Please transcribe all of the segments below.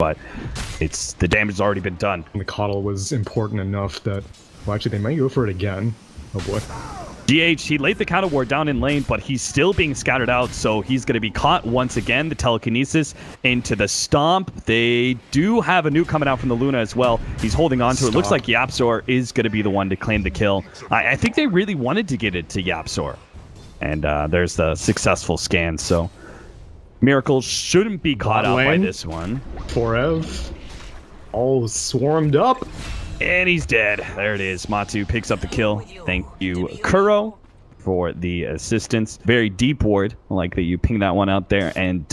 but the damage has already been done. The coddle was important enough that, well, actually they might go for it again. Oh boy. GH, he laid the counter ward down in lane, but he's still being scattered out, so he's going to be caught once again. The telekinesis into the stomp. They do have a nuke coming out from the Luna as well. He's holding on to it. Looks like YapzOr is going to be the one to claim the kill. I think they really wanted to get it to YapzOr. And there's the successful scan, so Miracle shouldn't be caught out by this one. Forev, all swarmed up. And he's dead. There it is. Matu picks up the kill. Thank you, Kuro, for the assistance. Very deep ward. I like that you ping that one out there. And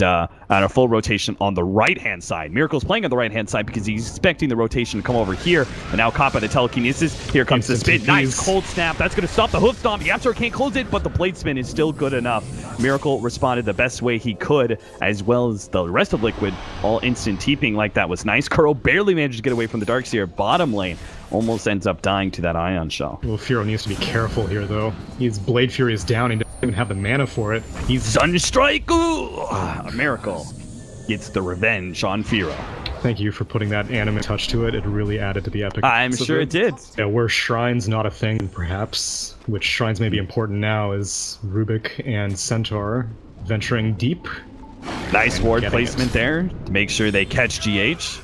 on a full rotation on the right-hand side. Miracle's playing on the right-hand side because he's expecting the rotation to come over here. And now caught by the telekinesis. Here comes the spin. Nice cold snap. That's going to stop the hoof stomp. YapzOr can't close it, but the blade spin is still good enough. Miracle responded the best way he could, as well as the rest of Liquid. All instant TPing like that was nice. Kuro barely managed to get away from the Darkseer bottom lane. Almost ends up dying to that Ion Shell. Well, Firo needs to be careful here, though. His Blade Fury is down. He doesn't even have the mana for it. He's Sunstrike! Ooh! A Miracle gets the revenge on Firo. Thank you for putting that anime touch to it. It really added to the epic. I'm sure it did. Yeah, were shrines not a thing, perhaps, which shrines may be important now, is Rubik and Centaur venturing deep. Nice ward placement there to make sure they catch GH.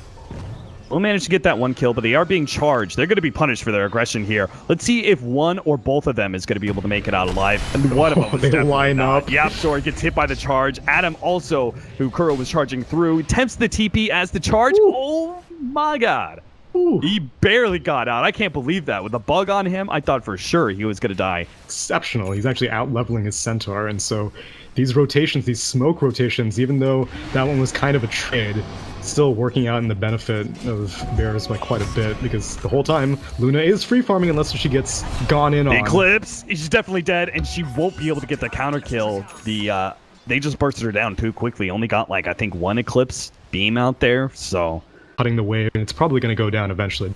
We'll manage to get that one kill, but they are being charged. They're going to be punished for their aggression here. Let's see if one or both of them is going to be able to make it out alive. And one of them is definitely line not. up. YapzOr gets hit by the charge. Adam also, who Kuro was charging through, attempts the TP as the charge. Ooh. Oh my god. Ooh. He barely got out. I can't believe that. With a bug on him, I thought for sure he was going to die. Exceptional. He's actually out-leveling his Centaur, and so these rotations, these smoke rotations, even though that one was kind of a trade, still working out in the benefit of Bears by quite a bit, because the whole time Luna is free farming unless she gets gone in on. Eclipse, she's definitely dead, and she won't be able to get the counter kill. They just bursted her down too quickly. Only got like I think one Eclipse beam out there, so cutting the wave, and it's probably going to go down eventually.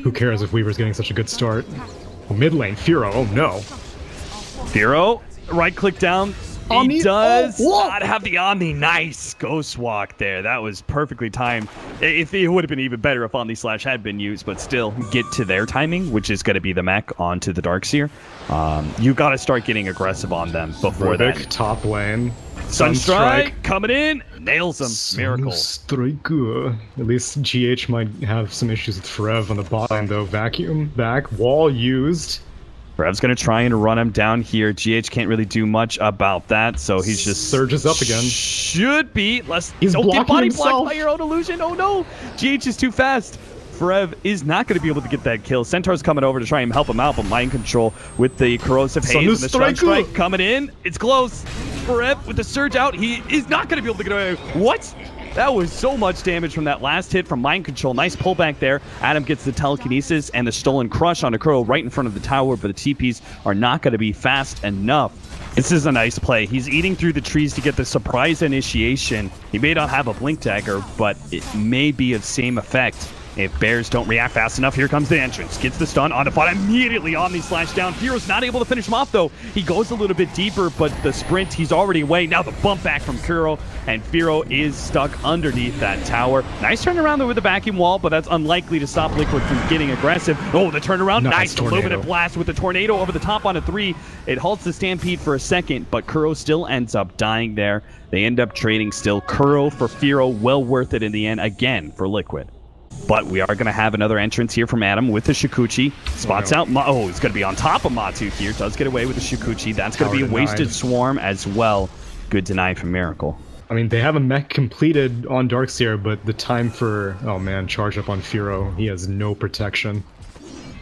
Who cares if Weaver's getting such a good start? Oh, mid lane, Firo. Oh no. Firo, right click down. Omni? He does Oh, not have the Omni. Nice ghost walk there. That was perfectly timed. If it would have been even better if Omni Slash had been used, but still get to their timing, which is going to be the mech onto the Darkseer. You got to start getting aggressive on them before that. Top lane. Sunstrike coming in, nails him. Miracle. Sunstrike. At least GH might have some issues with Frev on the bottom though. Vacuum back, wall used. Frev's going to try and run him down here. GH can't really do much about that, so he's just surges up again. Should be less. He's blocking body himself. blocked by your own illusion. Oh no, GH is too fast. Frev is not going to be able to get that kill. Centaur's coming over to try and help him out, but mind control with the corrosive haze and the Sunstrike coming in. It's close. Frev with the surge out. He is not going to be able to get away. What? That was so much damage from that last hit from mind control. Nice pullback there. Adam gets the telekinesis and the stolen crush on a Crow right in front of the tower, but the TPs are not going to be fast enough. This is a nice play. He's eating through the trees to get the surprise initiation. He may not have a blink dagger, but it may be of same effect. If Bears don't react fast enough, here comes the entrance. Gets the stun on the bot. Immediately Omni Slash down. Firo's not able to finish him off, though. He goes a little bit deeper, but the sprint, he's already away. Now the bump back from Kuro, and Firo is stuck underneath that tower. Nice turnaround there with the backing wall, but that's unlikely to stop Liquid from getting aggressive. Oh, the turnaround. Nice illuminate blast with the tornado over the top on a 3. It halts the Stampede for a second, but Kuro still ends up dying there. They end up trading still. Kuro for Firo, well worth it in the end, again, for Liquid. But we are going to have another entrance here from Adam with the Shikuchi. Spots out. Oh, he's going to be on top of Matu here. Does get away with the Shikuchi. That's going to be a wasted swarm as well. Good deny from Miracle. I mean, they have a mech completed on Darkseer, but the time for, oh man, charge up on Firo. He has no protection.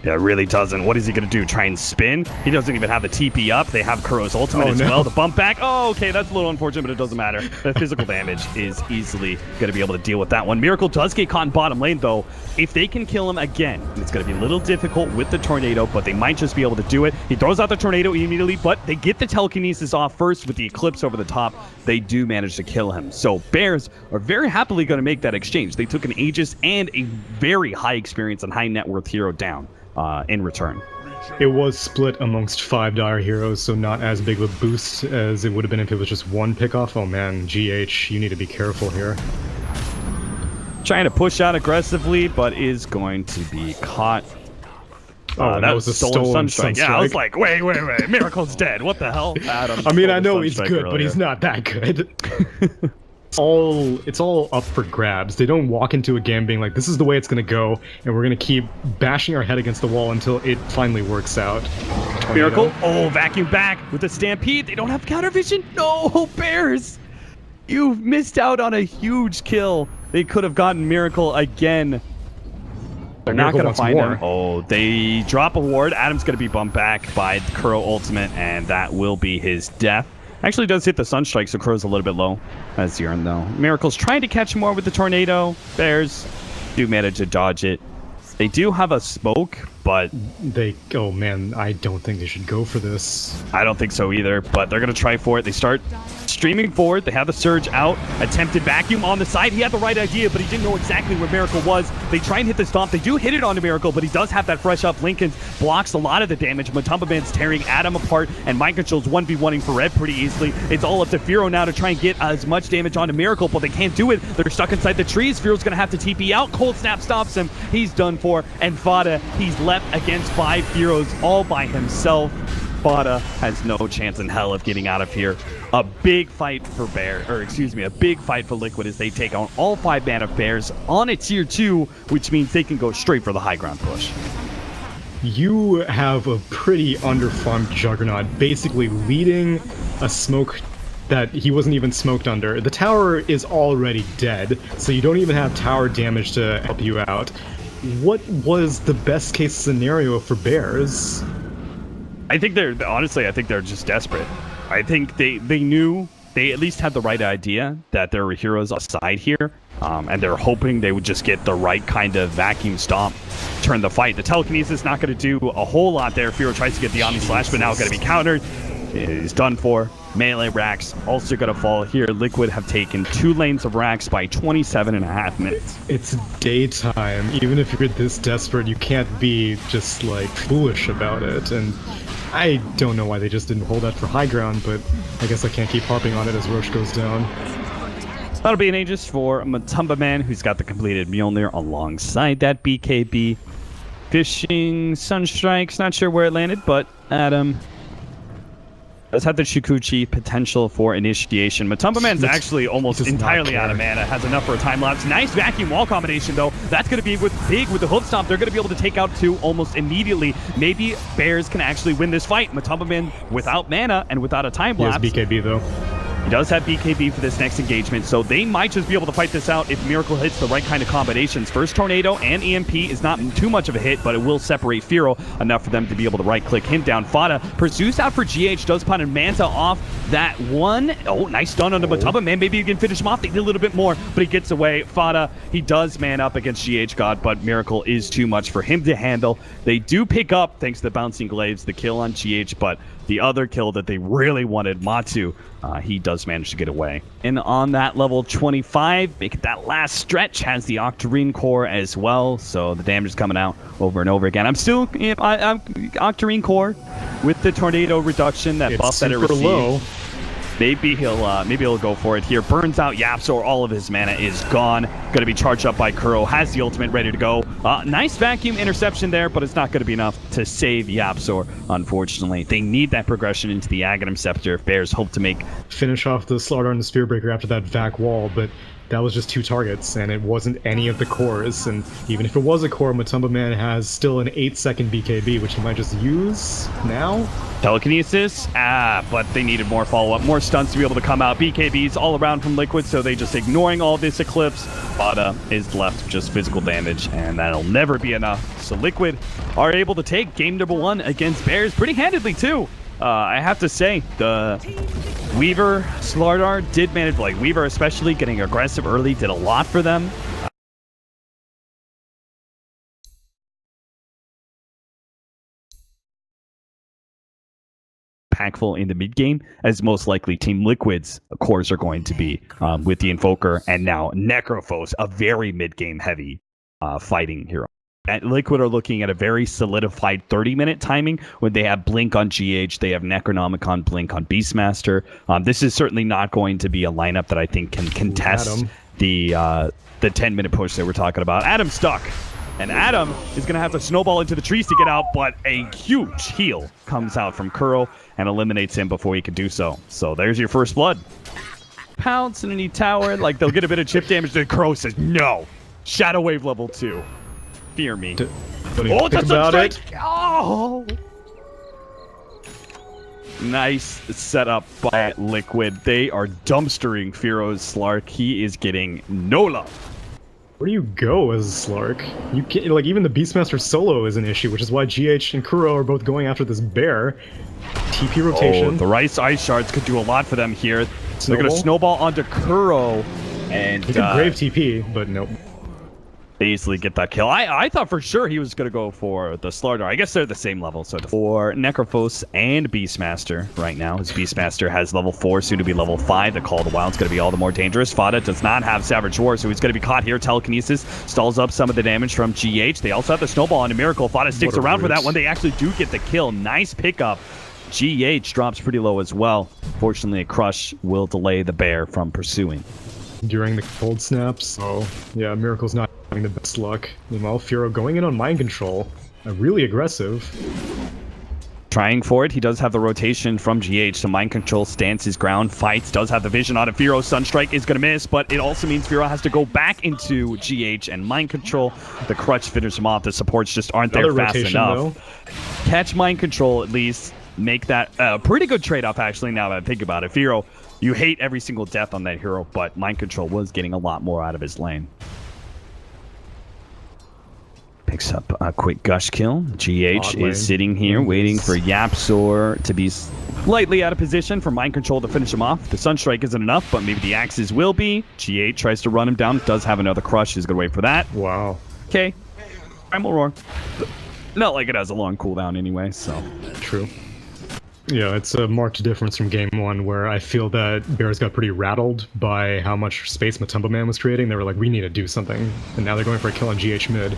Yeah, it really doesn't. What is he going to do? Try and spin? He doesn't even have the TP up. They have Kuro's ultimate as well. The bump back. Oh, okay, that's a little unfortunate, but it doesn't matter. The physical damage is easily going to be able to deal with that one. Miracle does get caught in bottom lane, though. If they can kill him again, it's going to be a little difficult with the tornado, but they might just be able to do it. He throws out the tornado immediately, but they get the telekinesis off first with the Eclipse over the top. They do manage to kill him. So Bears are very happily going to make that exchange. They took an Aegis and a very high experience and high net worth hero down. In return. It was split amongst 5 dire heroes, so not as big of a boost as it would have been if it was just one pickoff. Oh man, GH, you need to be careful here. trying to push out aggressively, but is going to be caught. Oh, that was a stolen Sunstrike. Yeah, I was like, wait. Miracle's dead. What the hell? Adam, I mean, I know he's good, earlier. but he's not that good. It's all up for grabs. They don't walk into a game being like, this is the way it's going to go, and we're going to keep bashing our head against the wall until it finally works out. Miracle. Oh, vacuum back with the Stampede. They don't have counter vision. No, Bears. You've missed out on a huge kill. They could have gotten Miracle again. They're not going to find him. Oh, they drop a ward. Adam's going to be bumped back by Kuro ultimate, and that will be his death. Actually does hit the Sunstrike, so Kuro's a little bit low as Urn, though. Miracle's trying to catch more with the Tornado. Bears do manage to dodge it. They do have a smoke, but... Oh man, I don't think they should go for this. I don't think so either, but they're going to try for it. They start streaming forward. They have the Surge out. Attempted vacuum on the side. He had the right idea, but he didn't know exactly where Miracle was. They try and hit the Stomp. They do hit it onto Miracle, but he does have that fresh up. Lincoln blocks a lot of the damage. Matumba Man's tearing Adam apart, and Mind Control's 1v1ing for Red pretty easily. It's all up to Firo now to try and get as much damage onto Miracle, but they can't do it. They're stuck inside the trees. Firo's going to have to TP out. Cold Snap stops him. He's done for. And Fada, he's left against 5 Firos all by himself. Fada has no chance in hell of getting out of here. A big fight for a big fight for Liquid as they take on all 5 mana Bears on a tier 2, which means they can go straight for the high ground push. You have a pretty underfarmed Juggernaut, basically leading a smoke that he wasn't even smoked under. The tower is already dead, so you don't even have tower damage to help you out. What was the best case scenario for Bears? I think they're just desperate. I think they knew, they at least had the right idea that there were heroes aside here, and they're hoping they would just get the right kind of vacuum stomp, turn the fight. The telekinesis not going to do a whole lot there. Firo tries to get the Omni Slash, but now going to be countered. He's done for. Melee racks also going to fall here. Liquid have taken 2 lanes of racks by 27.5 minutes. It's daytime. Even if you're this desperate, you can't be just like foolish about it. And I don't know why they just didn't hold that for high ground, but I guess I can't keep harping on it as Roche goes down. That'll be an Aegis for Matumba Man, who's got the completed Mjolnir alongside that BKB. Fishing Sunstrikes, not sure where it landed, but Adam does have the Shukuchi potential for initiation. Matumba Man's actually almost entirely out of mana. Has enough for a time lapse. Nice vacuum wall combination, though. That's going to be big with the hoof stomp. They're going to be able to take out 2 almost immediately. Maybe Bears can actually win this fight. Matumba Man without mana and without a time lapse. He has BKB, though. He does have BKB for this next engagement, so they might just be able to fight this out if Miracle hits the right kind of combinations. First Tornado and EMP is not too much of a hit, but it will separate Firo enough for them to be able to right-click him down. Fada pursues out for GH, does pun and Manta off that one. Oh, nice stun on the Matumba Man. Maybe you can finish him off. They need a little bit more, but he gets away. Fada, he does man up against GH God, but Miracle is too much for him to handle. They do pick up, thanks to the Bouncing Glaives, the kill on GH, but the other kill that they really wanted, Matu, he does manage to get away. And on that level 25, make it that last stretch, has the Octarine Core as well, so the damage is coming out over and over again. I'm still I'm Octarine Core with the Tornado reduction, that buff that it received. Low. Maybe he'll go for it here. Burns out Yapzor. All of his mana is gone. Going to be charged up by Kuro. Has the ultimate ready to go. Nice vacuum interception there, but it's not going to be enough to save Yapzor, unfortunately. They need that progression into the Aghanim Scepter if Bears hope to finish off the Slaughter and the Spearbreaker after that vac wall, but that was just 2 targets, and it wasn't any of the cores. And even if it was a core, Matumba Man has still an 8-second BKB, which he might just use now. Telekinesis, but they needed more follow-up, more stunts to be able to come out. BKBs all around from Liquid, so they just ignoring all this Eclipse. Fada is left with just physical damage, and that'll never be enough. So Liquid are able to take game number 1 against Bears pretty handedly, too. I have to say, the Weaver, Slardar did manage, like Weaver especially, getting aggressive early, did a lot for them. Impactful in the mid game, as most likely Team Liquid's cores are going to be with the Invoker and now Necrophos, a very mid game heavy fighting hero. At Liquid are looking at a very solidified 30-minute timing when they have Blink on GH, they have Necronomicon, Blink on Beastmaster. This is certainly not going to be a lineup that I think can contest the 10-minute push that we're talking about. Adam's stuck. And Adam is going to have to snowball into the trees to get out, but a huge heal comes out from Kuro and eliminates him before he can do so. So there's your first blood. Pounce in any tower, like they'll get a bit of chip damage. Then Kuro says, no. Shadow Wave level 2. Fear me. Oh, that's about it. Oh! Nice setup by Liquid. They are dumpstering Firo's Slark. He is getting no love. Where do you go as Slark? You can't, like, even the Beastmaster solo is an issue, which is why GH and Kuro are both going after this bear. TP rotation. Oh, the Rice Ice Shards could do a lot for them here. They're going to snowball onto Kuro. And he can Grave TP, but nope. They easily get that kill. I thought for sure he was going to go for the Slardar. I guess they're the same level. So for Necrophos and Beastmaster right now, his Beastmaster has level 4, soon to be level 5. The Call of the Wild is going to be all the more dangerous. Fada does not have Savage War, so he's going to be caught here. Telekinesis stalls up some of the damage from GH. They also have the Snowball on a Miracle. Fada sticks around for that one. They actually do get the kill. Nice pickup. GH drops pretty low as well. Fortunately, a Crush will delay the bear from pursuing. During the cold snaps, so yeah, Miracle's not having the best luck. Meanwhile, Firo going in on mind control, really aggressive. Trying for it, he does have the rotation from GH, so mind control stands his ground, fights, does have the vision on it. Firo Sunstrike is going to miss, but it also means Firo has to go back into GH and mind control. The Crutch finishes him off. The supports just aren't there fast enough. Though. Catch mind control at least, make that a pretty good trade-off actually now that I think about it. Firo, you hate every single death on that hero, but mind control was getting a lot more out of his lane. Picks up a quick gush kill. GH is sitting here waiting for Yapzor to be slightly out of position for mind control to finish him off. The Sunstrike isn't enough, but maybe the axes will be. GH tries to run him down. Does have another Crush. He's going to wait for that. Wow. Okay. Primal Roar. Not like it has a long cooldown anyway, so. True. Yeah, it's a marked difference from game 1 where I feel that Bears got pretty rattled by how much space Matumba Man was creating. They were like, we need to do something. And now they're going for a kill on GH mid.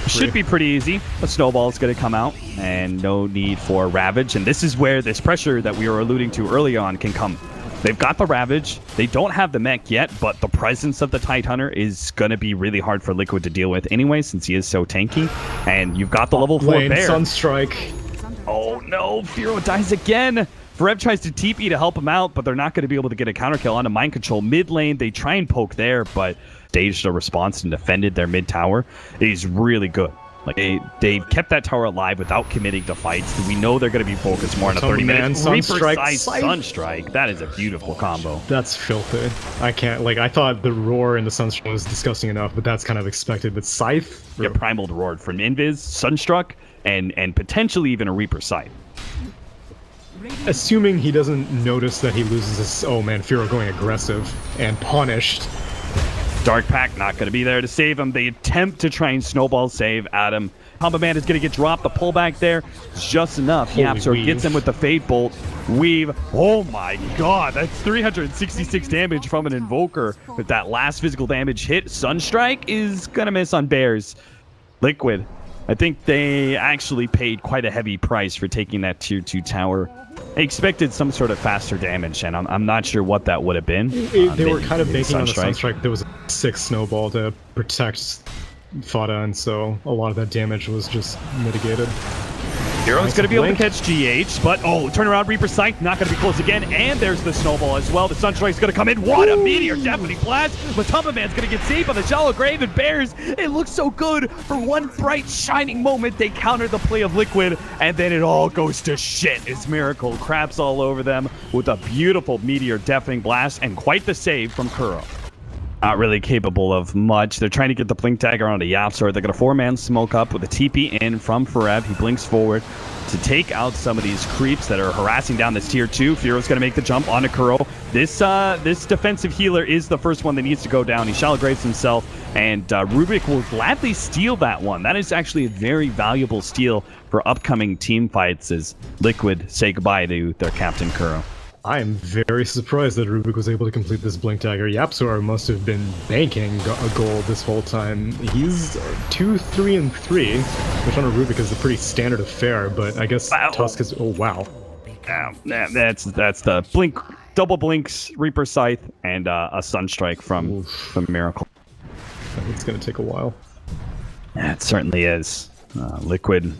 Should be pretty easy. A snowball is going to come out and no need for Ravage. And this is where this pressure that we were alluding to early on can come. They've got the Ravage. They don't have the mech yet, but the presence of the Tidehunter is going to be really hard for Liquid to deal with anyway, since he is so tanky. And you've got the level 4 bear. Sunstrike. Oh no, Firo dies again. Forev tries to TP to help him out, but they're not going to be able to get a counter kill onto mind control. Mid lane, they try and poke there, but staged a response and defended their mid tower. He's really good. Like they kept that tower alive without committing to fights. We know they're going to be focused more on a 30-minute Reaper-sized Sunstrike. That is a beautiful combo. That's filthy. I can't, like, I thought the Roar and the Sunstrike was disgusting enough, but that's kind of expected. But Scythe? Yeah, Primal Roar from Invis, Sunstruck, and potentially even a Reaper Scythe. Assuming he doesn't notice that he loses his, oh man, Firo going aggressive and punished. Dark Pack not going to be there to save him. They attempt to try and snowball save Adam. Combo Man is going to get dropped. The pullback there is just enough. Yapzor gets him with the Fate Bolt. Weave. Oh my god, that's 366 damage from an Invoker. With that last physical damage hit, Sunstrike is going to miss on Bears. Liquid. I think they actually paid quite a heavy price for taking that tier 2 tower. I expected some sort of faster damage, and I'm not sure what that would have been. They were kind of banking on the Sunstrike. There was a 6 snowball to protect Fada, and so a lot of that damage was just mitigated. Hero's going to be able to catch GH, but turnaround Reaper Scythe, not going to be close again, and there's the snowball as well. The Sunstrike's going to come in. What a meteor deafening blast! Matumba Man's going to get saved by the Shallow Grave, and Bears, it looks so good. For one bright, shining moment, they counter the play of Liquid, and then it all goes to shit as Miracle craps all over them with a beautiful meteor deafening blast, and quite the save from Kuro. Not really capable of much. They're trying to get the Blink Dagger onto Yapzor. They're going to 4-man smoke up with a TP in from Forev. He blinks forward to take out some of these creeps that are harassing down this tier 2. Firo's going to make the jump onto Kuro. This defensive healer is the first one that needs to go down. He shallow graves himself, and Rubik will gladly steal that one. That is actually a very valuable steal for upcoming team fights as Liquid say goodbye to their captain Kuro. I am very surprised that Rubik was able to complete this Blink Dagger. Yapzor must have been banking a goal this whole time. He's 2, 3, and 3, which on a Rubik is a pretty standard affair, but I guess Tusk is... Oh, wow. That's the Blink double blinks, Reaper Scythe, and a Sunstrike from Miracle. It's going to take a while. Yeah, it certainly is. Liquid.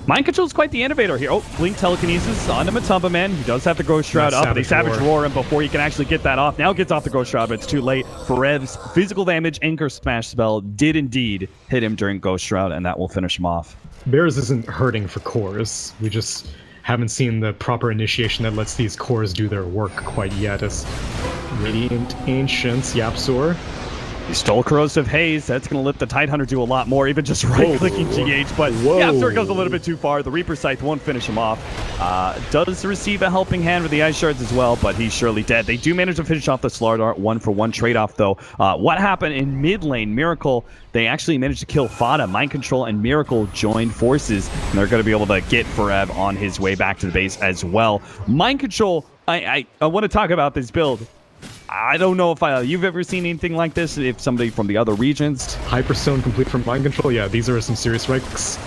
Mind Control is quite the innovator here. Oh, Blink Telekinesis onto Matumba Man. He does have the Ghost Shroud up, but they Savage Roar him before he can actually get that off. Now gets off the Ghost Shroud, but it's too late. Forev's physical damage Anchor Smash spell did indeed hit him during Ghost Shroud, and that will finish him off. Bears isn't hurting for cores. We just haven't seen the proper initiation that lets these cores do their work quite yet. As Radiant Ancients, Yapzor. He stole Corrosive Haze. That's going to let the Tidehunter do a lot more, even just right-clicking GH. But Yapzor goes a little bit too far. The Reaper Scythe won't finish him off. Does receive a helping hand with the Ice Shards as well, but he's surely dead. They do manage to finish off the Slardart 1-for-1 trade-off, though. What happened in mid lane? Miracle, they actually managed to kill Fada. Mind Control and Miracle joined forces, and they're going to be able to get Forev on his way back to the base as well. Mind Control, I want to talk about this build. I don't know if you've ever seen anything like this, if somebody from the other regions. Hyperstone complete from Mind Control, yeah, these are some serious ranks.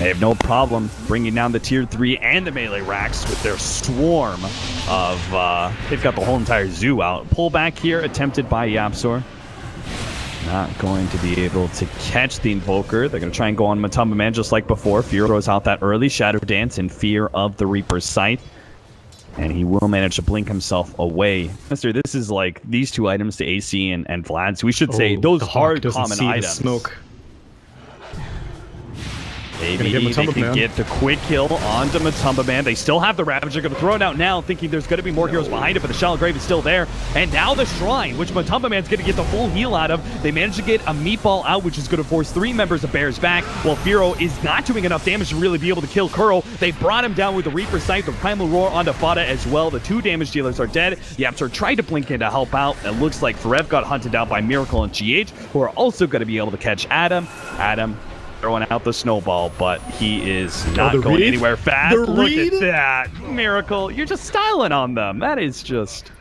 They have no problem bringing down the tier 3 and the melee racks with their swarm of, they've got the whole entire zoo out. Pullback here attempted by Yapzor. Not going to be able to catch the Invoker. They're going to try and go on Matumba Man just like before. Fear throws out that early Shadow Dance in fear of the Reaper's Scythe. And he will manage to blink himself away. Mister, this is like these two items to AC and Vlad. So we should say those are common items. Smoke. Maybe they can get the quick kill onto Matumba Man. They still have the Ravage. They're going to throw it out now, thinking there's going to be more heroes behind it, but the Shallow Grave is still there. And now the Shrine, which Matumba Man's going to get the full heal out of. They managed to get a Meatball out, which is going to force 3 members of Bears back, while Firo is not doing enough damage to really be able to kill Kuro. They brought him down with the Reaper Scythe, the Primal Roar onto Fada as well. The 2 damage dealers are dead. Yapzor tried to blink in to help out. It looks like Forev got hunted out by Miracle and GH, who are also going to be able to catch Adam. Adam throwing out the snowball, but he is not going anywhere fast. Look at that. Miracle, you're just styling on them. That is just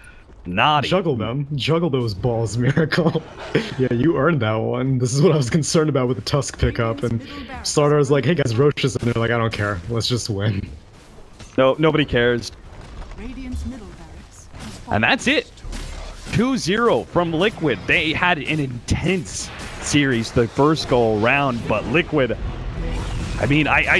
naughty. Juggle them. Juggle those balls, Miracle. Yeah, you earned that one. This is what I was concerned about with the Tusk pickup. And Slardar was like, hey guys, Roches, and they're like, I don't care. Let's just win. No, nobody cares. And that's it. 2-0 from Liquid. They had an intense series the first go around, but Liquid, I mean, I